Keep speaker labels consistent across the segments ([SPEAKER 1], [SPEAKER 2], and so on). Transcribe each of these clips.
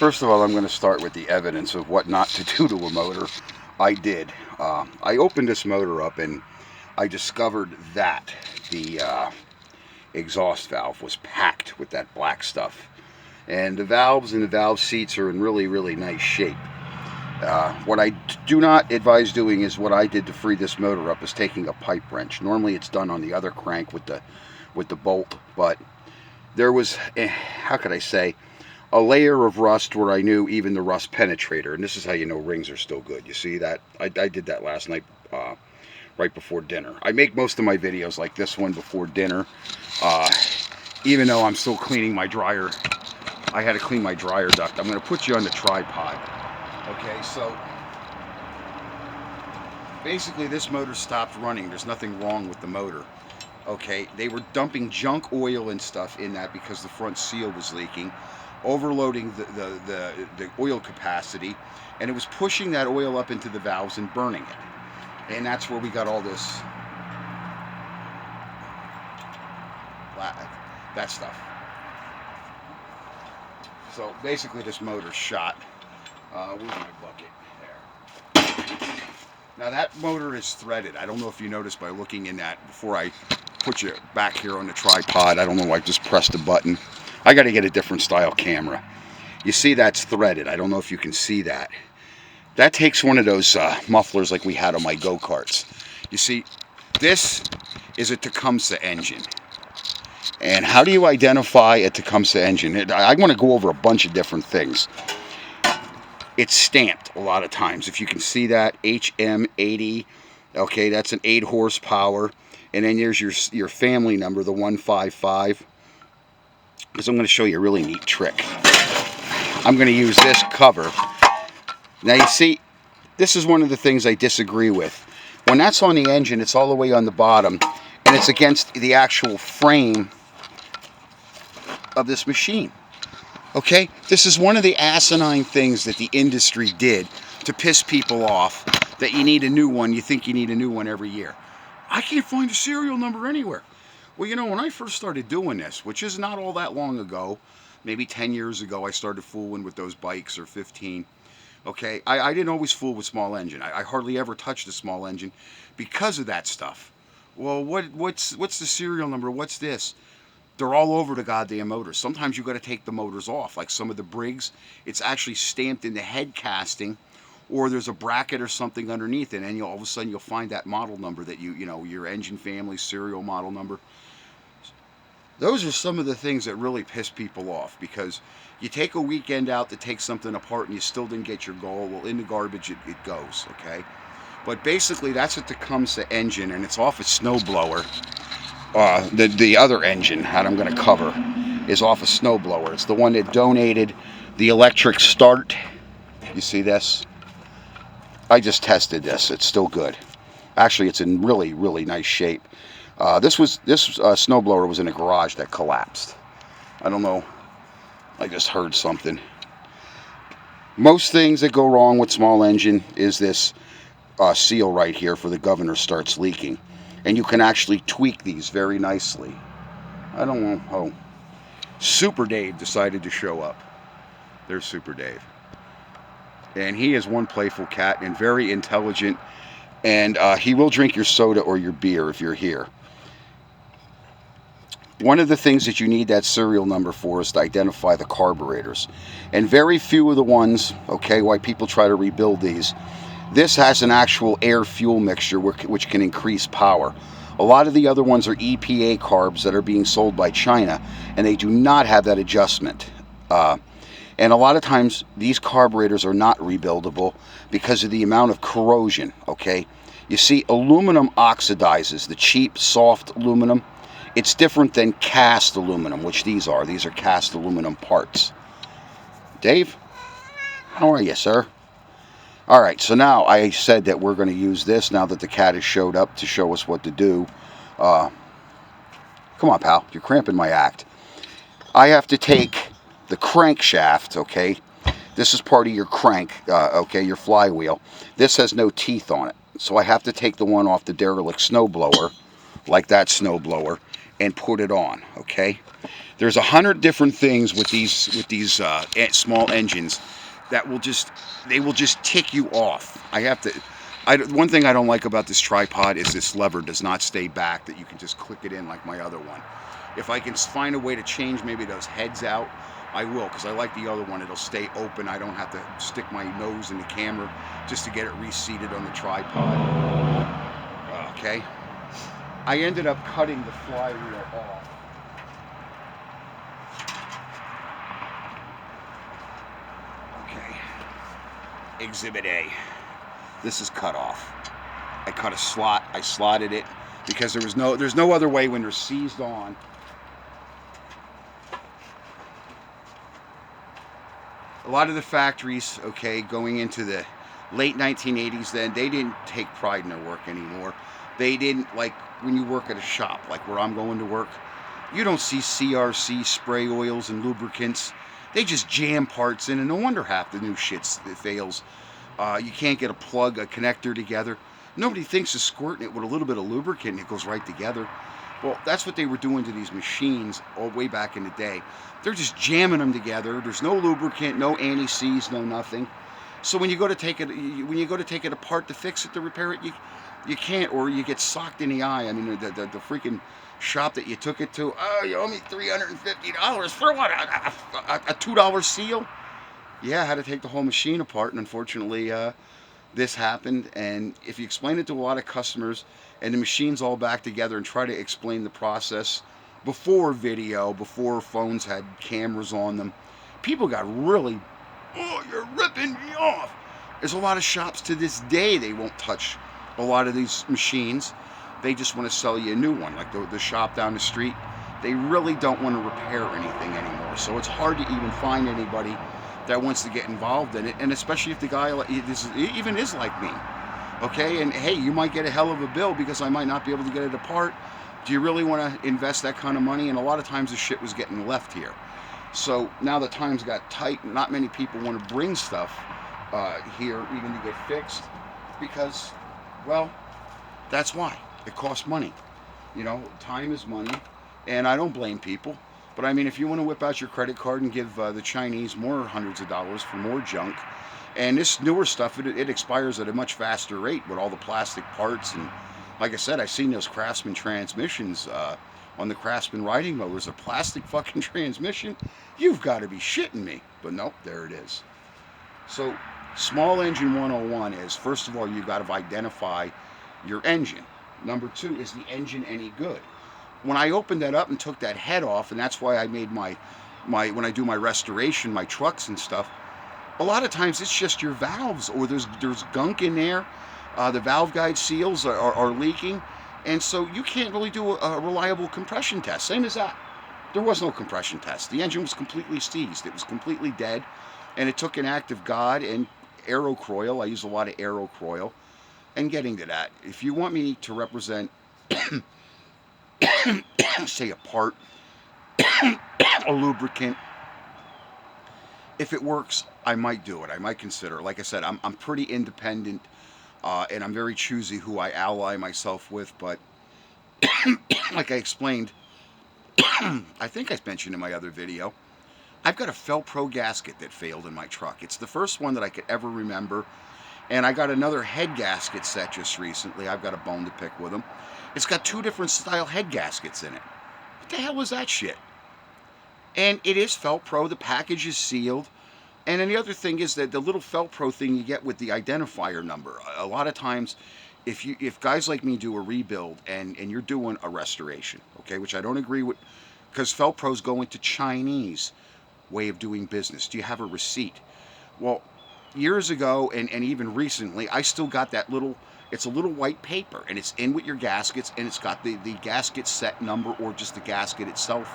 [SPEAKER 1] First of all, I'm going to start with the evidence of what not to do to a motor. I did. I opened this motor up and I discovered that the exhaust valve was packed with that black stuff. And the valves and the valve seats are in really, really nice shape. What I do not advise doing is what I did to free this motor up, is taking a pipe wrench. Normally it's done on the other crank with the bolt, but there was, how could I say, a layer of rust where I knew even the rust penetrator, and this is how you know rings are still good. You see that? I did that last night right before dinner. I make most of my videos like this one before dinner, even though I'm still cleaning my dryer. I had to clean my dryer duct. I'm going to put you on the tripod. Okay, so basically this motor stopped running. There's nothing wrong with the motor. Okay, they were dumping junk oil and stuff in that because the front seal was leaking, overloading the oil capacity, and it was pushing that oil up into the valves and burning it. And that's where we got all this, that stuff. So basically this motor's shot. Where's my bucket? There. Now that motor is threaded. I don't know if you noticed by looking in that before I put you back here on the tripod. I don't know, I just pressed a button. I got to get a different style camera. You see that's threaded. I don't know if you can see that. That takes one of those mufflers like we had on my go-karts. You see, this is a Tecumseh engine. And how do you identify a Tecumseh engine? I want to go over a bunch of different things. It's stamped a lot of times. If you can see that, HM80, okay, that's an 8 horsepower. And then there's your family number, the 155. Because I'm going to show you a really neat trick. I'm going to use this cover. Now you see, this is one of the things I disagree with. When that's on the engine, it's all the way on the bottom, and it's against the actual frame of this machine. Okay? This is one of the asinine things that the industry did to piss people off, that you need a new one. You think you need a new one every year. I can't find a serial number anywhere. Well, you know, when I first started doing this, which is not all that long ago, maybe 10 years ago, I started fooling with those bikes, or 15. Okay, I didn't always fool with small engine. I hardly ever touched a small engine because of that stuff. Well, what's the serial number? What's this? They're all over the goddamn motors. Sometimes you got to take the motors off. Like some of the Briggs, it's actually stamped in the head casting, or there's a bracket or something underneath it, and all of a sudden you'll find that model number that you know, your engine family serial model number. Those are some of the things that really piss people off, because you take a weekend out to take something apart and you still didn't get your goal. Well, in the garbage it goes, okay? But basically that's a Tecumseh engine, and it's off a snowblower. The other engine that I'm going to cover is off a snowblower. It's the one that donated the electric start. You see this? I just tested this. It's still good. Actually, it's in really, really nice shape. This snowblower was in a garage that collapsed. I don't know. I just heard something. Most things that go wrong with small engine is this seal right here for the governor starts leaking. And you can actually tweak these very nicely. I don't know. Oh, Super Dave decided to show up. There's Super Dave. And he is one playful cat and very intelligent. And he will drink your soda or your beer if you're here. One of the things that you need that serial number for is to identify the carburetors. And very few of the ones, okay, why people try to rebuild these, this has an actual air-fuel mixture which can increase power. A lot of the other ones are EPA carbs that are being sold by China, and they do not have that adjustment. And a lot of times these carburetors are not rebuildable because of the amount of corrosion, okay? You see, aluminum oxidizes, the cheap, soft aluminum. It's different than cast aluminum, which these are. These are cast aluminum parts. Dave, how are you, sir? All right, so now I said that we're going to use this now that the cat has showed up to show us what to do. Come on, pal. You're cramping my act. I have to take the crankshaft, okay? This is part of your crank, okay, your flywheel. This has no teeth on it. So I have to take the one off the derelict snowblower, like that snowblower, and put it on, okay? There's 100 different things with these small engines that will just tick you off. One thing I don't like about this tripod is this lever does not stay back, that you can just click it in like my other one. If I can find a way to change maybe those heads out, I will, because I like the other one. It'll stay open. I don't have to stick my nose in the camera just to get it reseated on the tripod. Okay. I ended up cutting the flywheel off. Okay. Exhibit A. This is cut off. I cut a slot. I slotted it because there's no other way when they're seized on. A lot of the factories, okay, going into the late 1980s, then they didn't take pride in their work anymore. They didn't, like when you work at a shop, like where I'm going to work, you don't see CRC spray oils and lubricants. They just jam parts in, and no wonder half the new shit fails. You can't get a plug, a connector together. Nobody thinks of squirting it with a little bit of lubricant and it goes right together. Well, that's what they were doing to these machines all way back in the day. They're just jamming them together. There's no lubricant, no anti-seize, no nothing. So when you go to take it apart to fix it, to repair it, you can't, or you get socked in the eye. I mean, the freaking shop that you took it to, oh, you owe me $350 for what? A $2 seal? Yeah, I had to take the whole machine apart, and unfortunately, this happened. And if you explain it to a lot of customers, and the machine's all back together, and try to explain the process before video, before phones had cameras on them, people got really, oh, you're ripping me off. There's a lot of shops to this day, they won't touch a lot of these machines. They just want to sell you a new one, like the shop down the street. They really don't want to repair anything anymore. So it's hard to even find anybody that wants to get involved in it, and especially if the guy even is like me. Okay, and hey, you might get a hell of a bill because I might not be able to get it apart. Do you really want to invest that kind of money? And a lot of times the shit was getting left here. So now the times got tight, not many people want to bring stuff here even to get fixed, because, well, that's why. It costs money. You know, time is money, and I don't blame people. But I mean, if you want to whip out your credit card and give the Chinese more hundreds of dollars for more junk, and this newer stuff, it expires at a much faster rate with all the plastic parts. And like I said, I've seen those Craftsman transmissions on the Craftsman riding motors, a plastic fucking transmission. You've got to be shitting me. But nope, there it is. So small engine 101 is, first of all, you've got to identify your engine. Number two, is the engine any good? When I opened that up and took that head off, and that's why I made my when I do my restoration, my trucks and stuff, a lot of times it's just your valves, or there's gunk in there. The valve guide seals are leaking, and so you can't really do a reliable compression test. Same as that. There was no compression test. The engine was completely seized. It was completely dead, and it took an act of God and Aerocroil. I use a lot of Aerocroil. And getting to that, if you want me to represent, say, a part, a lubricant, if it works, I might do it. I might consider it. Like I said, I'm pretty independent, and I'm very choosy who I ally myself with. But like I explained, I think I mentioned in my other video, I've got a Felpro gasket that failed in my truck. It's the first one that I could ever remember. And I got another head gasket set just recently. I've got a bone to pick with them. It's got two different style head gaskets in it. What the hell was that shit? And it is Felpro. The package is sealed. And then the other thing is that the little Felpro thing you get with the identifier number. A lot of times, if guys like me do a rebuild and you're doing a restoration, okay, which I don't agree with, because Felpro's going to Chinese way of doing business. Do you have a receipt? Well, years ago and even recently, I still got that little, it's a little white paper, and it's in with your gaskets, and it's got the gasket set number, or just the gasket itself,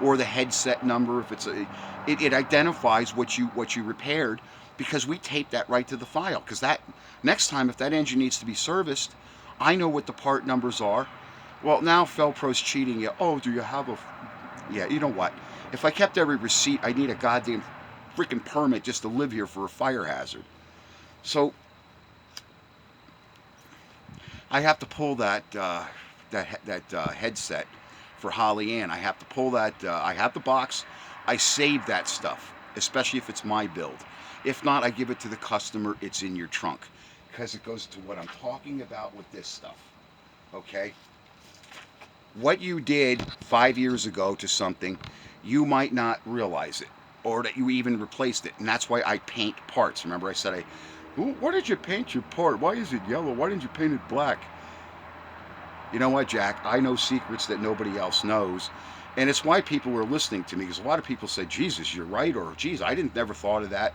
[SPEAKER 1] or the head set number. If it's it identifies what you repaired, because we tape that right to the file, because that next time, if that engine needs to be serviced, I know what the part numbers are. Well, now Felpro's cheating you. Oh, do you have a, yeah, you know what, if I kept every receipt, I need a goddamn freaking permit just to live here for a fire hazard. So I have to pull that headset for Holly Ann. I have to pull that, I have the box, I save that stuff, especially if it's my build. If not, I give it to the customer, it's in your trunk. Because it goes to what I'm talking about with this stuff, okay? What you did 5 years ago to something, you might not realize it, or that you even replaced it. And that's why I paint parts. Remember I said, why did you paint your part? Why is it yellow? Why didn't you paint it black? You know what, Jack? I know secrets that nobody else knows. And it's why people were listening to me, because a lot of people say, Jesus, you're right, or geez, I didn't never thought of that.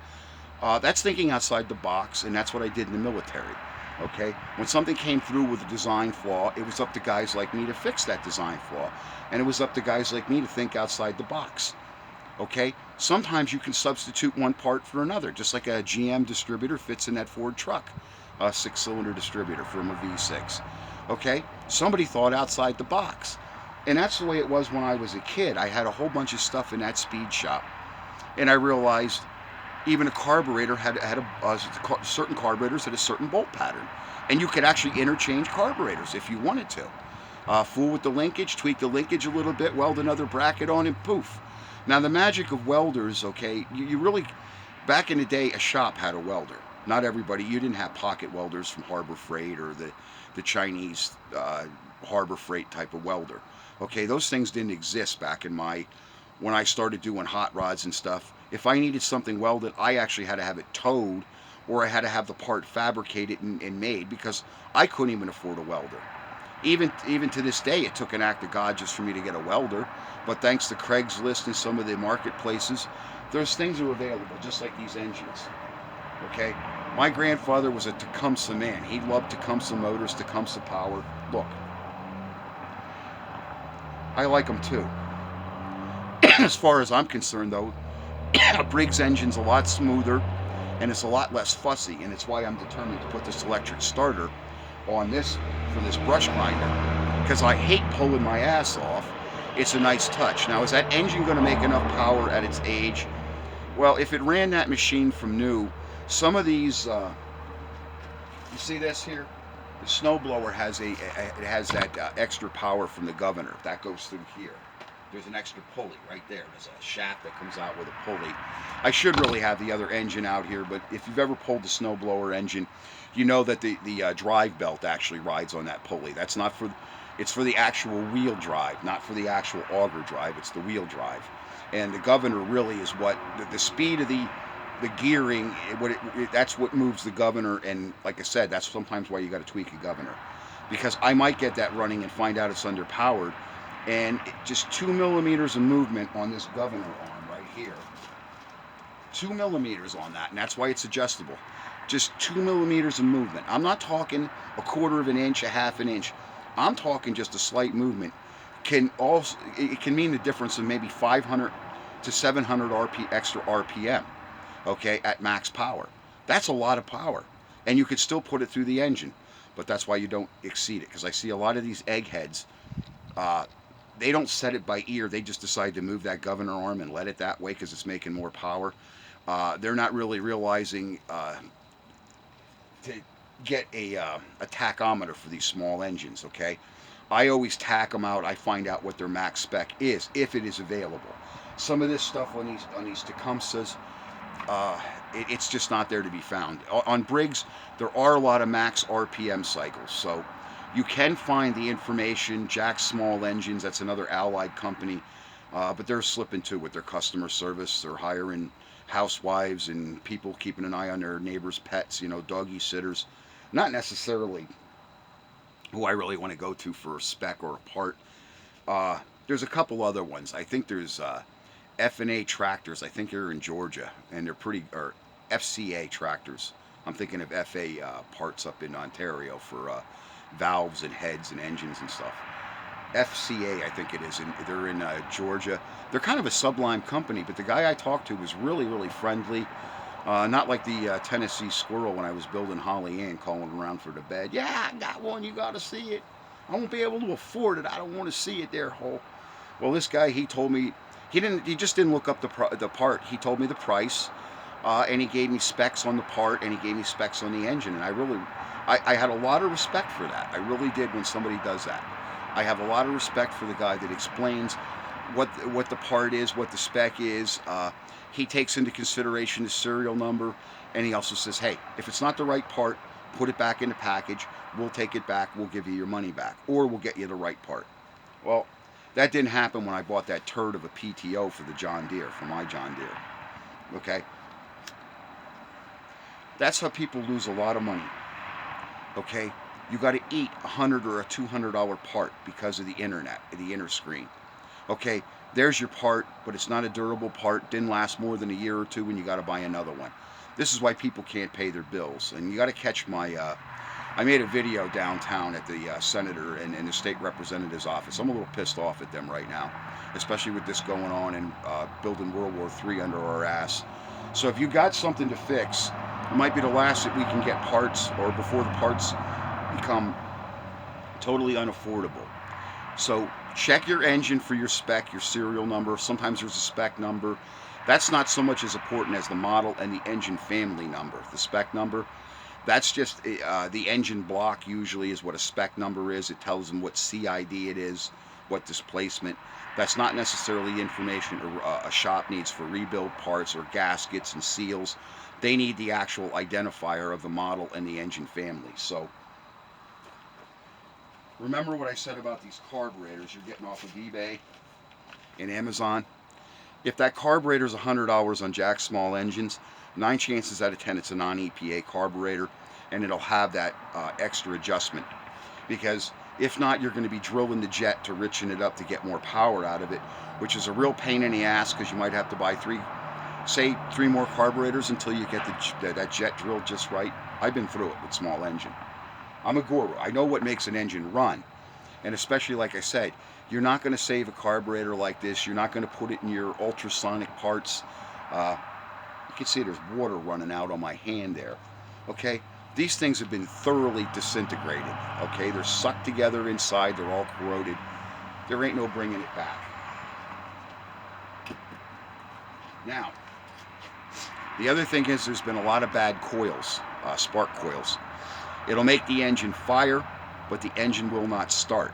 [SPEAKER 1] That's thinking outside the box, and that's what I did in the military. Okay? When something came through with a design flaw, it was up to guys like me to fix that design flaw. And it was up to guys like me to think outside the box. Okay? Sometimes you can substitute one part for another, just like a GM distributor fits in that Ford truck, a 6-cylinder distributor from a V6. Okay? Somebody thought outside the box. And that's the way it was when I was a kid. I had a whole bunch of stuff in that speed shop. And I realized even a carburetor had certain carburetors had a certain bolt pattern. And you could actually interchange carburetors if you wanted to. Fool with the linkage, tweak the linkage a little bit, weld another bracket on, and poof. Now the magic of welders, okay, you really, back in the day, a shop had a welder. Not everybody, you didn't have pocket welders from Harbor Freight or the Chinese Harbor Freight type of welder. Okay, those things didn't exist back in when I started doing hot rods and stuff. If I needed something welded, I actually had to have it towed, or I had to have the part fabricated and made, because I couldn't even afford a welder. Even to this day, it took an act of God just for me to get a welder. But thanks to Craigslist and some of the marketplaces, those things are available, just like these engines. Okay? My grandfather was a Tecumseh man. He loved Tecumseh motors, Tecumseh power. Look. I like them too. As far as I'm concerned, though, a Briggs engine's a lot smoother, and it's a lot less fussy, and it's why I'm determined to put this electric starter on this for this brush grinder, because I hate pulling my ass off. It's a nice touch. Now, is that engine going to make enough power at its age? Well, if it ran that machine from new, some of these, you see this here? The snowblower has that extra power from the governor. That goes through here. There's an extra pulley right there. There's a shaft that comes out with a pulley. I should really have the other engine out here, but if you've ever pulled the snowblower engine, you know that the drive belt actually rides on that pulley. That's not for, it's for the actual wheel drive, not for the actual auger drive. It's the wheel drive. And the governor really is what, the speed of the gearing, that's what moves the governor. And like I said, that's sometimes why you got to tweak a governor. Because I might get that running and find out it's underpowered. And just 2 millimeters of movement on this governor arm right here. 2 millimeters on that, and that's why it's adjustable. Just 2 millimeters of movement. I'm not talking a quarter of an inch, a half an inch. I'm talking just a slight movement. It can mean the difference of maybe 500 to 700 extra RPM, okay, at max power. That's a lot of power, and you could still put it through the engine, but that's why you don't exceed it, because I see a lot of these eggheads, they don't set it by ear. They just decide to move that governor arm and let it that way because it's making more power. They're not really realizing to get a tachometer for these small engines, okay? I always tack them out. I find out what their max spec is, if it is available. Some of this stuff on these Tecumsehs, it's just not there to be found. On Briggs, there are a lot of max RPM cycles, so you can find the information. Jack Small Engines, that's another allied company, but they're slipping too with their customer service. They're hiring housewives and people keeping an eye on their neighbors' pets, you know, doggy sitters. Not necessarily who I really want to go to for a spec or a part. There's a couple other ones. I think there's F&A tractors. I think they're in Georgia, and they're or FCA tractors. I'm thinking of FA parts up in Ontario for valves and heads and engines and stuff. FCA, I think it is. They're in Georgia. They're kind of a sublime company, but the guy I talked to was really, really friendly. Not like the Tennessee squirrel when I was building Holly Ann, calling around for the bed. Yeah, I got one. You got to see it. I won't be able to afford it. I don't want to see it there, Hole. Well, this guy, he told me, he just didn't look up the part. He told me the price, and he gave me specs on the part, and he gave me specs on the engine, and I had a lot of respect for that. I really did when somebody does that. I have a lot of respect for the guy that explains what the part is, what the spec is. He takes into consideration the serial number, and he also says, hey, if it's not the right part, put it back in the package. We'll take it back. We'll give you your money back, or we'll get you the right part. Well, that didn't happen when I bought that turd of a PTO for the John Deere, for my John Deere. Okay? That's how people lose a lot of money. Okay? You got to eat $100 or a $200 part because of the internet, the inner screen. Okay, there's your part, but it's not a durable part. Didn't last more than a year or two, and you got to buy another one. This is why people can't pay their bills. And you got to catch my. I made a video downtown at the senator and the state representative's office. I'm a little pissed off at them right now, especially with this going on and building World War III under our ass. So if you got something to fix, it might be the last that we can get parts, or before the parts become totally unaffordable. So check your engine for your spec, your serial number. Sometimes there's a spec number. That's not so much as important as the model and the engine family number. The spec number, that's just the engine block usually is what a spec number is. It tells them what CID it is, what displacement. That's not necessarily information a shop needs for rebuild parts or gaskets and seals. They need the actual identifier of the model and the engine family. So remember what I said about these carburetors you're getting off of eBay and Amazon? If that carburetor is $100 on Jack Small engines, 9 chances out of 10 it's a non-EPA carburetor, and it'll have that extra adjustment. Because if not, you're going to be drilling the jet to richen it up to get more power out of it, which is a real pain in the ass because you might have to buy three more carburetors until you get that jet drilled just right. I've been through it with small engine. I'm a guru. I know what makes an engine run. And especially, like I said, you're not going to save a carburetor like this. You're not going to put it in your ultrasonic parts. You can see there's water running out on my hand there. Okay? These things have been thoroughly disintegrated. Okay? They're sucked together inside. They're all corroded. There ain't no bringing it back. Now, the other thing is there's been a lot of bad coils, spark coils. It'll make the engine fire, but the engine will not start.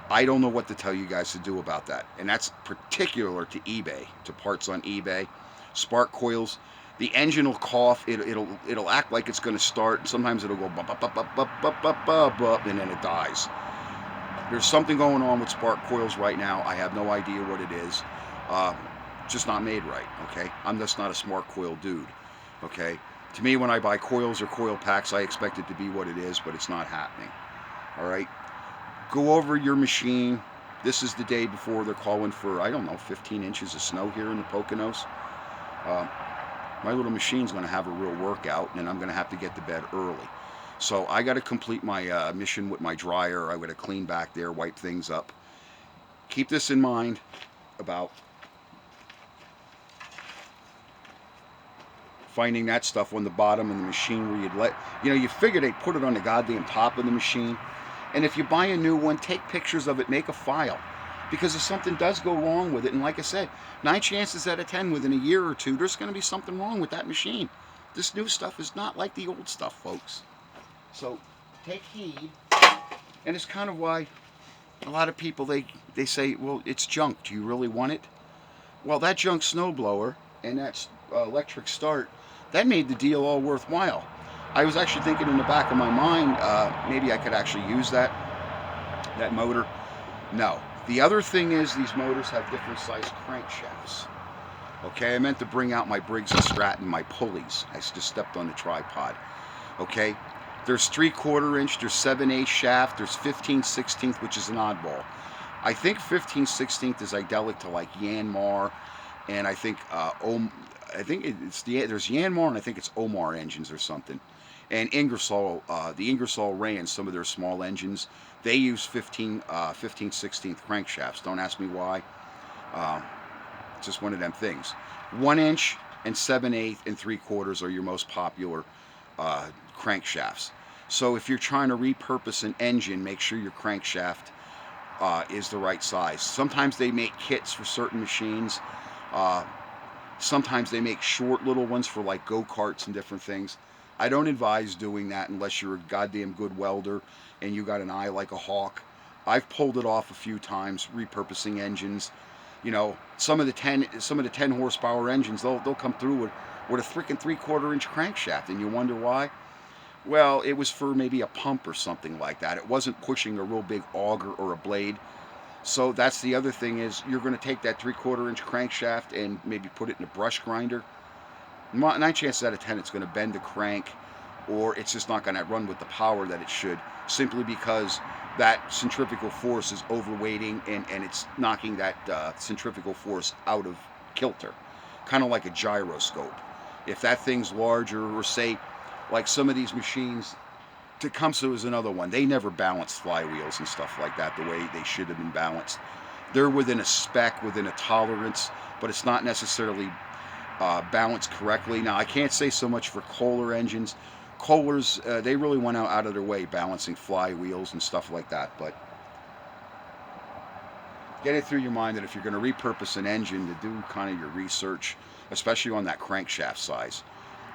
[SPEAKER 1] I don't know what to tell you guys to do about that. And that's particular to eBay, to parts on eBay. Spark coils, the engine will cough, it'll act like it's going to start. Sometimes it'll go bup, bup, bup, bup, bup, bup, bup, bup, bup, and then it dies. There's something going on with spark coils right now. I have no idea what it is. Just not made right, okay? I'm just not a smart coil dude, okay? To me, when I buy coils or coil packs, I expect it to be what it is, but it's not happening. All right? Go over your machine. This is the day before they're calling for, I don't know, 15 inches of snow here in the Poconos. My little machine's going to have a real workout, and I'm going to have to get to bed early. So I got to complete my mission with my dryer. I got to clean back there, wipe things up. Keep this in mind about finding that stuff on the bottom of the machine where you figure they'd put it on the goddamn top of the machine. And if you buy a new one, take pictures of it, make a file. Because if something does go wrong with it, and like I said, 9 chances out of 10 within a year or two, there's going to be something wrong with that machine. This new stuff is not like the old stuff, folks. So take heed. And it's kind of why a lot of people, they say, well, it's junk. Do you really want it? Well, that junk snowblower and that electric start, that made the deal all worthwhile. I was actually thinking in the back of my mind, maybe I could actually use that motor. No. The other thing is these motors have different sized crankshafts. Okay, I meant to bring out my Briggs & Stratton, my pulleys. I just stepped on the tripod. Okay, there's 3/4 inch, there's 7/8 shaft, there's 15/16, which is an oddball. I think 15/16 is idyllic to like Yanmar, and I think there's Yanmar and I think it's Omar engines or something. And Ingersoll, the Ingersoll Rand, some of their small engines, they use 15/16 crankshafts. Don't ask me why. It's just one of them things. 1 inch and 7/8 and 3/4 are your most popular crankshafts. So if you're trying to repurpose an engine, make sure your crankshaft is the right size. Sometimes they make kits for certain machines. Sometimes they make short little ones for like go-karts and different things. I don't advise doing that unless you're a goddamn good welder and you got an eye like a hawk. I've pulled it off a few times, repurposing engines. You know, some of the 10 horsepower engines, they'll come through with a freaking 3/4 inch crankshaft, and you wonder why. Well, it was for maybe a pump or something like that. It wasn't pushing a real big auger or a blade. So that's the other thing, is you're going to take that 3/4 inch crankshaft and maybe put it in a brush grinder. 9 chances out of 10 it's going to bend the crank, or it's just not going to run with the power that it should, simply because that centrifugal force is overweighting, and it's knocking that centrifugal force out of kilter, kind of like a gyroscope. If that thing's larger, or say like some of these machines, Tecumseh is another one. They never balanced flywheels and stuff like that the way they should have been balanced. They're within a spec, within a tolerance, but it's not necessarily balanced correctly. Now, I can't say so much for Kohler engines. Kohlers, they really went out of their way balancing flywheels and stuff like that. But get it through your mind that if you're going to repurpose an engine, to do kind of your research, especially on that crankshaft size.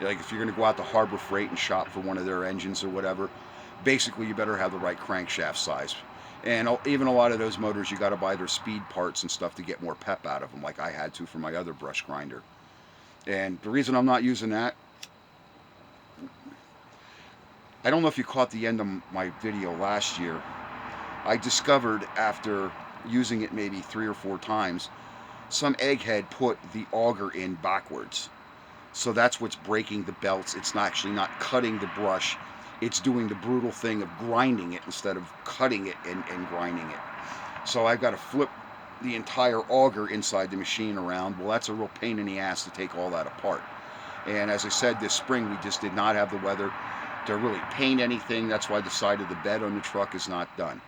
[SPEAKER 1] Like if you're going to go out to Harbor Freight and shop for one of their engines or whatever, basically you better have the right crankshaft size. And even a lot of those motors, you got to buy their speed parts and stuff to get more pep out of them, like I had to for my other brush grinder. And the reason I'm not using that, I don't know if you caught the end of my video last year. I discovered, after using it maybe 3 or 4 times, some egghead put the auger in backwards. So that's what's breaking the belts. It's actually not cutting the brush. It's doing the brutal thing of grinding it instead of cutting it and grinding it. So I've got to flip the entire auger inside the machine around. Well, that's a real pain in the ass to take all that apart. And as I said, this spring we just did not have the weather to really paint anything. That's why the side of the bed on the truck is not done.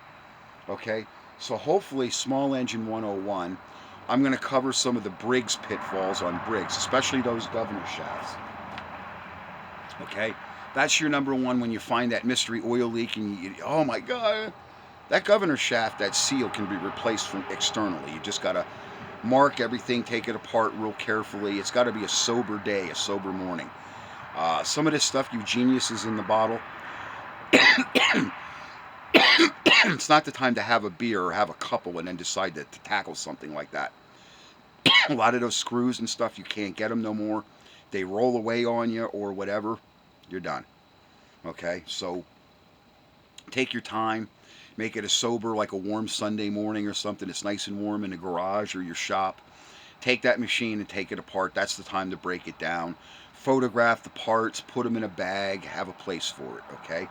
[SPEAKER 1] Okay, so hopefully Small Engine 101, I'm going to cover some of the Briggs pitfalls on Briggs, especially those governor shafts. Okay, that's your number one when you find that mystery oil leak and you, oh my God, that governor shaft, that seal can be replaced from externally. You just got to mark everything, take it apart real carefully. It's got to be a sober day, a sober morning. Some of this stuff, you geniuses in the bottle, it's not the time to have a beer or have a couple and then decide to tackle something like that. A lot of those screws and stuff, you can't get them no more. They roll away on you or whatever, you're done. Okay, so take your time. Make it a sober, like a warm Sunday morning or something. It's nice and warm in the garage or your shop. Take that machine and take it apart. That's the time to break it down. Photograph the parts, put them in a bag, have a place for it, okay?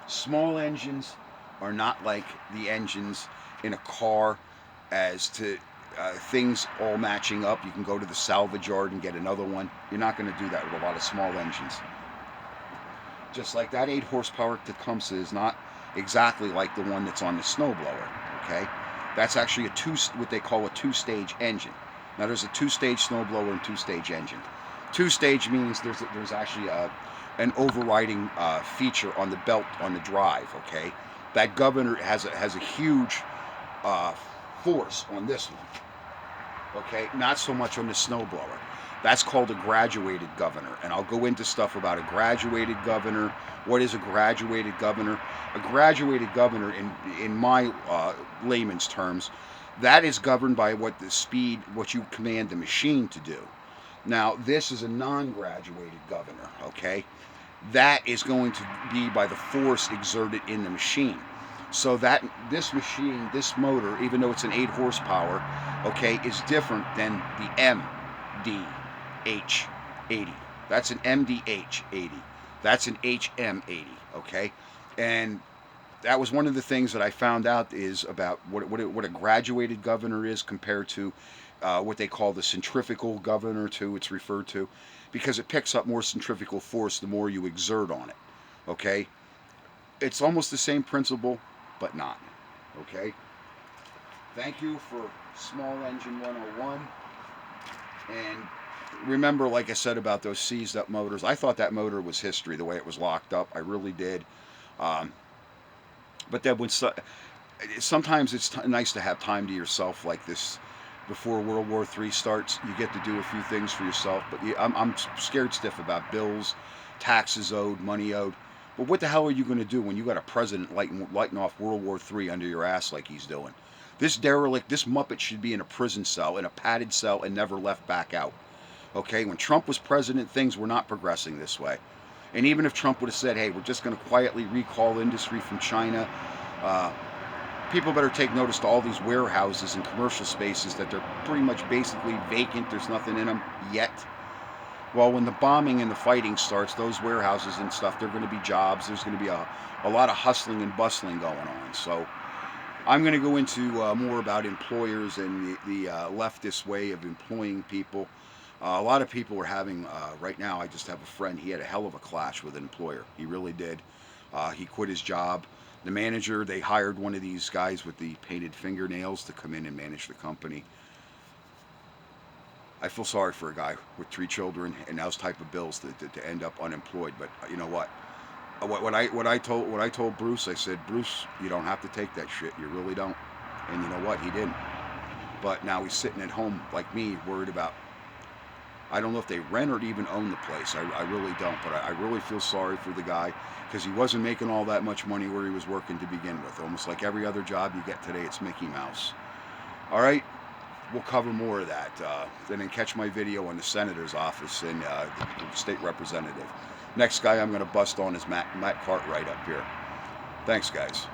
[SPEAKER 1] Small engines are not like the engines in a car, as to things all matching up. You can go to the salvage yard and get another one. You're not going to do that with a lot of small engines. Just like that 8 horsepower Tecumseh is not exactly like the one that's on the snowblower, okay? That's actually what they call a 2-stage engine. Now there's a 2-stage snowblower and 2-stage engine. 2-stage means there's actually an overriding feature on the belt on the drive, okay? That governor has a huge force on this one, okay? Not so much on the snowblower. That's called a graduated governor, and I'll go into stuff about a graduated governor. What is a graduated governor? A graduated governor, in my layman's terms, that is governed by what you command the machine to do. Now, this is a non-graduated governor, okay? That is going to be by the force exerted in the machine. So that this machine, this motor, even though it's an 8 horsepower, okay, is different than the MDH80. That's an MDH80. That's an HM80, okay? And that was one of the things that I found out, is about what a graduated governor is compared to what they call the centrifugal governor, too, it's referred to, because it picks up more centrifugal force the more you exert on it, okay? It's almost the same principle, but not, okay? Thank you for Small Engine 101. And remember, like I said about those seized up motors, I thought that motor was history, the way it was locked up. I really did. But then sometimes it's nice to have time to yourself like this. Before World War III starts, you get to do a few things for yourself. But I'm scared stiff about bills, taxes owed, money owed. But what the hell are you going to do when you got a president lighting off World War III under your ass like he's doing? This derelict, this muppet should be in a prison cell, in a padded cell, and never left back out. Okay, when Trump was president, things were not progressing this way. And even if Trump would have said, hey, we're just going to quietly recall industry from China, uh, people better take notice to all these warehouses and commercial spaces that they're pretty much basically vacant. There's nothing in them yet. Well, when the bombing and the fighting starts, those warehouses and stuff, they're going to be jobs. There's going to be a lot of hustling and bustling going on. So I'm going to go into more about employers and the leftist way of employing people. A lot of people are having, right now, I just have a friend, he had a hell of a clash with an employer. He really did. He quit his job. The manager, they hired one of these guys with the painted fingernails to come in and manage the company. I feel sorry for a guy with 3 children and those type of bills to end up unemployed. But you know what? What I told Bruce, I said, Bruce, you don't have to take that shit. You really don't. And you know what? He didn't. But now he's sitting at home like me, worried about. I don't know if they rent or even own the place. I really don't. But I really feel sorry for the guy because he wasn't making all that much money where he was working to begin with. Almost like every other job you get today, it's Mickey Mouse. All right. We'll cover more of that. Then catch my video on the senator's office and the state representative. Next guy I'm going to bust on is Matt Cartwright up here. Thanks, guys.